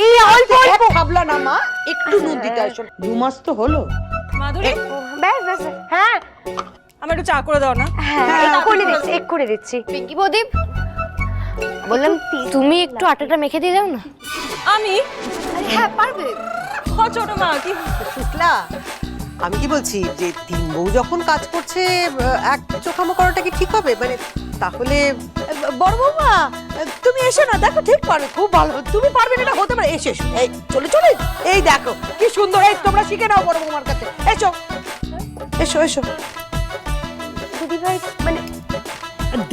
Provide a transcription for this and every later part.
এই অল্প অল্প খাবলা না মা, একটু নুন দিতে হয়। 2 মাস তো হলো। মাধুরী, ব্যাস ব্যাস। হ্যাঁ আমার একটু চা করে দাও না। হ্যাঁ এক্ষুনি দিচ্ছি। পিঙ্কি প্রদীপ, বললাম তুমি একটু আটাটা মেখে দিয়ে দাও না। আমি? হ্যাঁ পারবে। ছোট মা কি শুক্লা, আমি কি বলছি যে 3 বউ যখন কাজ করছে এক চোখামো করাটা কি ঠিক হবে? মানে তাহলে বড় বৌমা তুমি এসো না, দেখো ঠিক পারো, খুব ভালো, তুমি পারবে না এটা হতে পারে। এসো এসো, এই চলে চলে, এই দেখো কি সুন্দর, এই তোমরা শিখে নাও বড় বৌমার কাছে। এসো এসো এসো দিদি ভাই মানে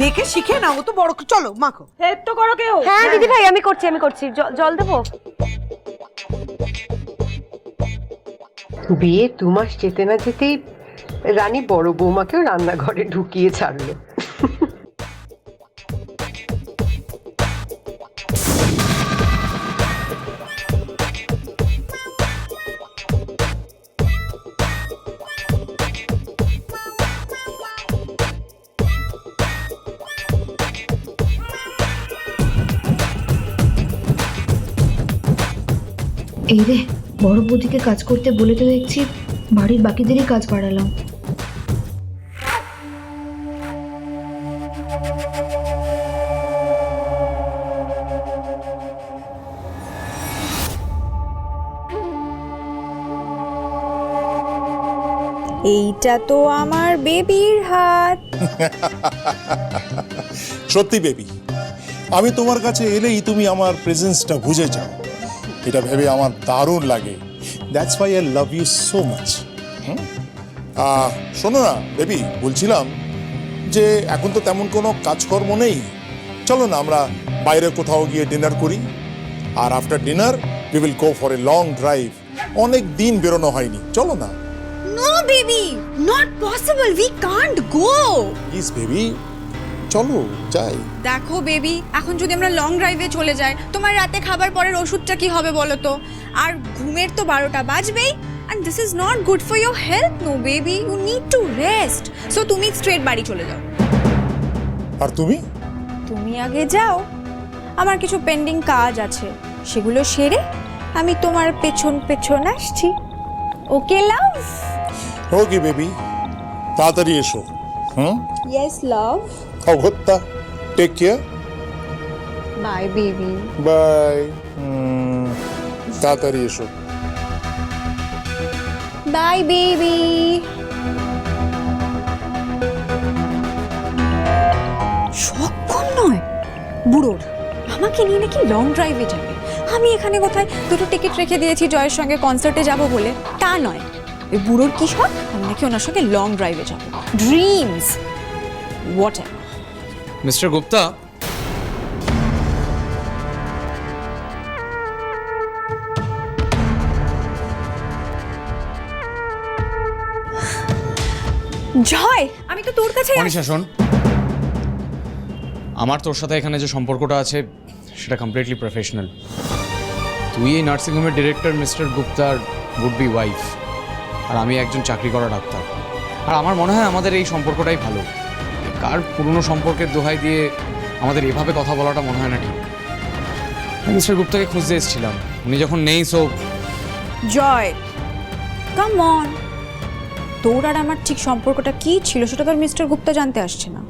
দেখে শিখে নাও, ও তো বড়, চলো মাখো। হেল্প তো করো কেউ। হ্যাঁ দিদি ভাই আমি করছি। জল দেবো? বিয়ে 2 মাস যেতে না যেতেই রানী বড় বৌমাকেও রান্নাঘরে ঢুকিয়ে ছাড়লো। এই রে, বড় বৌদিকে কাজ করতে বলে তো দেখছি বাড়ির বাকিদেরই কাজ বাড়ালাম। এইটা তো আমার বেবির হাত। সত্যি বেবি, আমি তোমার কাছে এলেই তুমি আমার প্রেজেন্সটা বুঝে যাও, এটা ভেবে আমার দারুণ লাগে। That's why I love you so much. শোনো না বেবি, বলছিলাম যে এখন তো তেমন কোনো কাজকর্ম নেই, চলো না আমরা বাইরে কোথাও গিয়ে ডিনার করি, আর after dinner we will go for a long drive. অনেক দিন বেরোনো হয়নি, চলো না। No baby, not possible, we can't go. Please baby, চলো যাই। দেখো বেবি, এখন যদি আমরা লং ড্রাইভে চলে যাই, তোমার রাতে খাবার পরের ওষুধটা কি হবে বলো তো? আর ঘুমের তো 12টা বাজবেই, and this is not good for your health. No baby, you need to rest. So তুমি স্ট্রেট বাড়ি চলে যাও। আর তুমি? তুমি আগে যাও, আমার কিছু পেন্ডিং কাজ আছে, সেগুলো সেরে আমি তোমার পেছন পেছন আসছি। ওকে লাভ? ওকে বেবি, তাড়াতাড়ি এসো। Yes love. অগত্যা, take care. Bye baby. Bye. তাড়াতাড়ি এসো। Bye baby. সক্ষম নয় বুড়োর, আমাকে নিয়ে নাকি লং ড্রাইভে যাবে। আমি এখানে কোথায় 2টো টিকিট রেখে দিয়েছি জয়ের সঙ্গে কনসার্টে যাব বলে, তা নয়। ওই বুড়োর কি শখ, আমি নাকি ওনার সঙ্গে লং ড্রাইভে যাব। ড্রিমস হোয়াট এভার। মিস্টার গুপ্তা, জয়, আমি তো তোর কাছে মনীষা শোন, আমার তোর সাথে এখানে যে সম্পর্কটা আছে সেটা কমপ্লিটলি প্রফেশনাল। তুই এই নার্সিংহোমের ডিরেক্টর মিস্টার গুপ্তার উড বি ওয়াইফ, আর আমি একজন চাকরি করা ডাক্তার। আর আমার মনে হয় আমাদের এই সম্পর্কটাই ভালো। কার পুরনো সম্পর্কের দোহাই দিয়ে আমাদের এভাবে কথা বলাটা মনে হয় না ঠিক। আমি মিস্টার গুপ্তাকে খুঁজতে এসেছিলাম, উনি যখন নেই সো। জয় কাম অন, তোর আর আমার ঠিক সম্পর্কটা কি ছিল সেটা তো আর মিস্টার গুপ্তা জানতে আসছে না।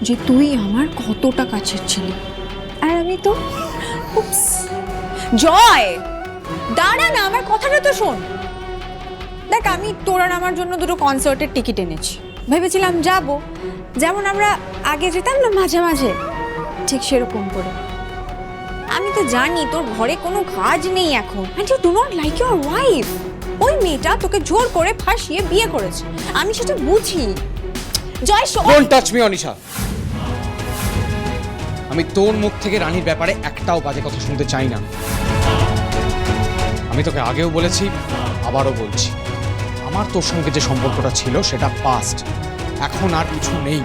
যে তুই আমার কতটা কাছের ছিলি আর আমি তো উপস। জয় দাঁড়া না, আমার কথাটা তো শোন। দেখ, আমি তোর আর আমার জন্য 2টো কনসার্টের টিকিট এনেছি, ভেবেছিলাম যাব, যেমন আমরা আগে যেতাম না মাঝে মাঝে, ঠিক সেরকম করে। আমি তো জানি তোর ঘরে কোনো কাজ নেই এখন, and you do not like your wife. ওই মেয়েটা তোকে জোর করে ফাঁসিয়ে বিয়ে করেছে, আমি সেটা বুঝি। জয় ডোন্ট টাচ মি অনিশা। আমি তোর মুখ থেকে রানীর ব্যাপারে একটাও বাজে কথা শুনতে চাই না। আমি তোকে আগেও বলেছি, আবারও বলছি, আমার তোর সঙ্গে যে সম্পর্কটা ছিল সেটা পাস্ট, এখন আর কিছু নেই।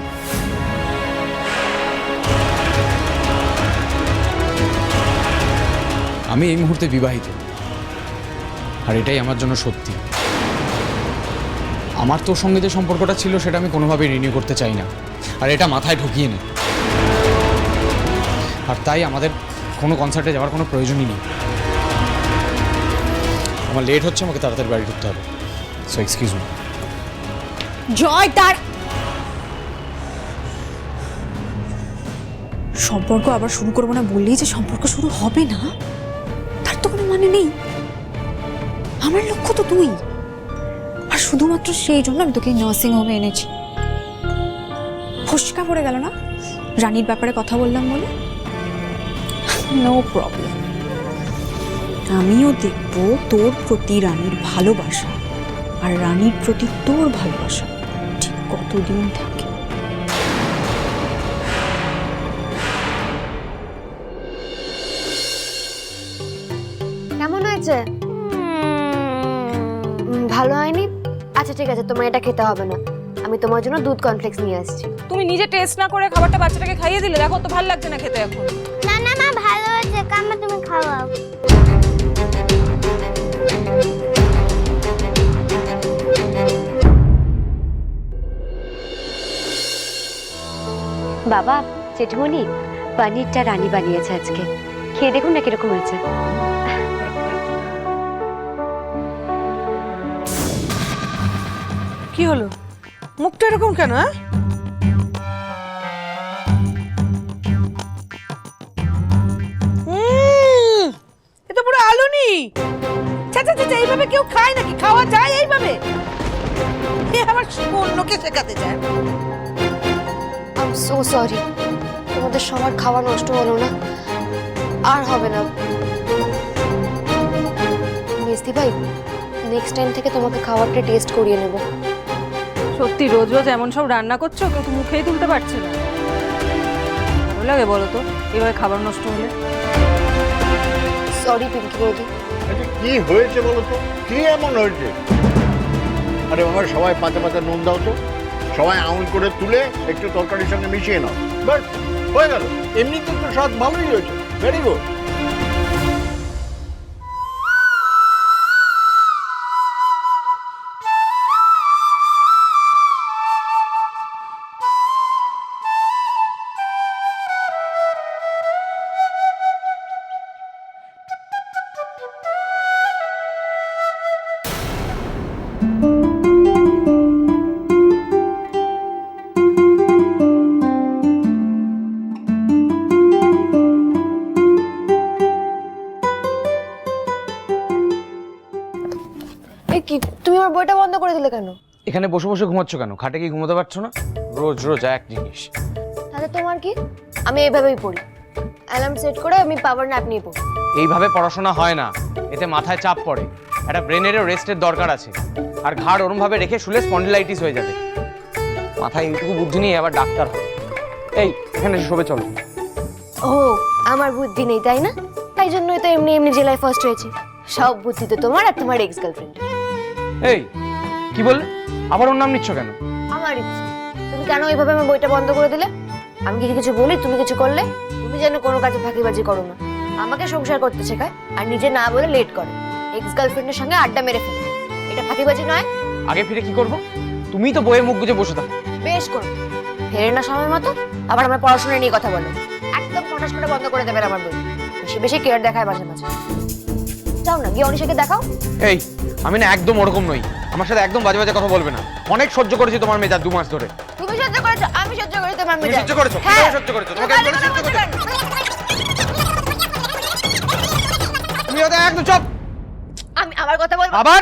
আমি এই মুহূর্তে বিবাহিত, আর এটাই আমার জন্য সত্যি। আমার তোর সঙ্গে যে সম্পর্কটা ছিল সেটা আমি কোনোভাবেই রিনিউ করতে চাই না, আর এটা মাথায় ঢুকিয়ে নে। আর তাই আমাদের কোনো কনসার্টে যাওয়ার কোনো প্রয়োজনই নেই। আমার লেট হচ্ছে, আমাকে তাড়াতাড়ি বাড়ি ঢুকতে হবে। So excuse me. জয়, তার সম্পর্ক আবার শুরু করবো না বললেই যে সম্পর্ক শুরু হবে না তার তো কোনো মানে নেই। আমার লক্ষ্য তো তুই, আর শুধুমাত্র সেই জন্য আমি তোকে নার্সিং হোমে এনেছি। ফসকা পড়ে গেল না রানীর ব্যাপারে কথা বললাম বলে? নো প্রবলেম, আমিও দেখব তোর প্রতি রানীর ভালোবাসা আর রানীর প্রতি তোর ভালোবাসা ঠিক কতদিন থাকে। কেমন হয়েছে? ভালো হয়নি? আচ্ছা ঠিক আছে, তোমার এটা খেতে হবে না, আমি তোমার জন্য দুধ কর্নফ্লেক্স নিয়ে আসছি। তুমি নিজে টেস্ট না করে খাবারটা বাচ্চাটাকে খাইয়ে দিলে, দেখো তো ভালো লাগছে না খেতে এখন। না না মা, ভালো হয়েছে, কাম্মা তুমি খাওয়াও। বাবা, জেঠুমনি, পনিরটা রানী বানিয়েছে আজকে, খেয়ে দেখুন না কিরকম হয়েছে। কি হলো, মুখটা এরকম কেন? এটা পুরো আলুনি। এইভাবে কেউ খায় নাকি? খাওয়া যায় এইভাবে? আমার অন্যকে শেখাতে চায়। আই এম সো সরি, তোমাদের সবার খাওয়া নষ্ট হলো না, আর হবে না। মিস্তি ভাই, নেক্সট টাইম থেকে তোমাকে খাবারটা টেস্ট করিয়ে নেব। সত্যি রোজ রোজ এমন সব রান্না করছো, কেউ তো মুখেই তুলতে পারছে না। ভালো লাগে বলো তো এভাবে খাবার নষ্ট হলে? সরি পিঙ্কি বৌদি। কি হয়েছে বলো তো, কি এমন হয়েছে? আরে বাবা, সবাই পাতে পাতে নুন দাও তো, সবাই আঙুল করে তুলে একটু তরকারির সঙ্গে মিশিয়ে নাও, বাস হয়ে গেল। এমনিতে তো স্বাদ ভালোই হয়েছে, ভেরি গুড। এই কি, তুমি আমার বইটা বন্ধ করে দিলে কেন? এখানে বসে বসে ঘুমাচ্ছ কেন? খাটে কি ঘুমোতে পারছো না? রোজ রোজ এক জিনিস। তাহলে তোমার কি? আমি এইভাবেই পড়ি, অ্যালার্ম সেট করে আমি পাওয়ার ন্যাপ নিয়ে পড়ি। এইভাবে পড়াশোনা হয় না, এতে মাথায় চাপ পড়ে। একটা ব্রেনেরও রেস্টের দরকার আছে, আর ঘাড় ওরমভাবে রেখে শুলে স্পন্ডিলাইটিস হয়ে যাবে। মাথায় এইটুকু বুদ্ধি নেই, আবার ডাক্তার হবে। এই এখানে এসে শোবে চলো। ও, আমার বুদ্ধি নেই তাই না? তাই জন্যই তো এমনি এমনি জেলায় ফার্স্ট হয়েছে। সব বুদ্ধি তো তোমার আর তোমার এক্স গার্লফ্রেন্ডের। এই কি বললে? আবার ওর নাম নিচ্ছ কেন? আমার ইচ্ছে। তুমি কেন এইভাবে আমার বইটা বন্ধ করে দিলে? আমি কি কিছু বলি, তুমি কিছু করলে? তুমি যেন কোনো কাজে ফাঁকিবাজি করো না। আমাকে সংসার করতে শেখায় আর নিজে না বলে লেট করে, এক্স গার্লফ্রেন্ডের সঙ্গে আড্ডা মেরে ফেলে। এটা ফাঁকিবাজি নয়? আগে ফিরে কি করব? তুমিই তো বইয়ের মুখ গুজে বসে থাকো। বেশ করো, ফেরে না সময় মতো আবার আমার পড়াশোনা নিয়ে কথা বলো। একদম ফটাস করে বন্ধ করে দেবে আমার বই। বেশি বেশি কেয়ার দেখায় মাঝে মাঝে। যাও না, গিয়ে অনিশাকে দেখাও। এই আমি না একদম ওরকম নই, আমার সাথে একদম বাজে বাজে কথা বলবে না। অনেক সহ্য করেছি তোমার মেজাজ 2 মাস ধরে। তুমি সহ্য করেছো, আমি সহ্য করেছি তোমার তুমি মেজাজ। সহ্য করেছো? হ্যাঁ। কিভাবে সহ্য করেছো? তোমাকে একবার সহ্য করতে। তুমি ওটা একদম চুপ। আমি আবার কথা বলবো? আবার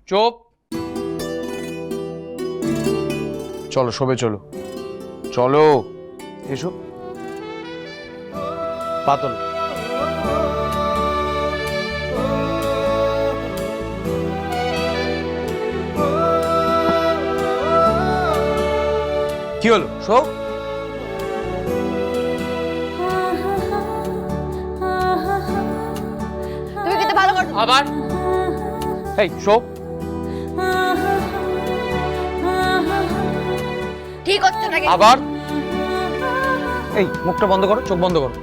চুপ। চলো শোবে, চলো চলো, এসো। পাতল কি হলো? শো। তুমি কিন্তু ভালো করছো। আবার এই শো। ঠিক হচ্ছে নাকি? আবার এই মুখটা বন্ধ করো, চোখ বন্ধ করো।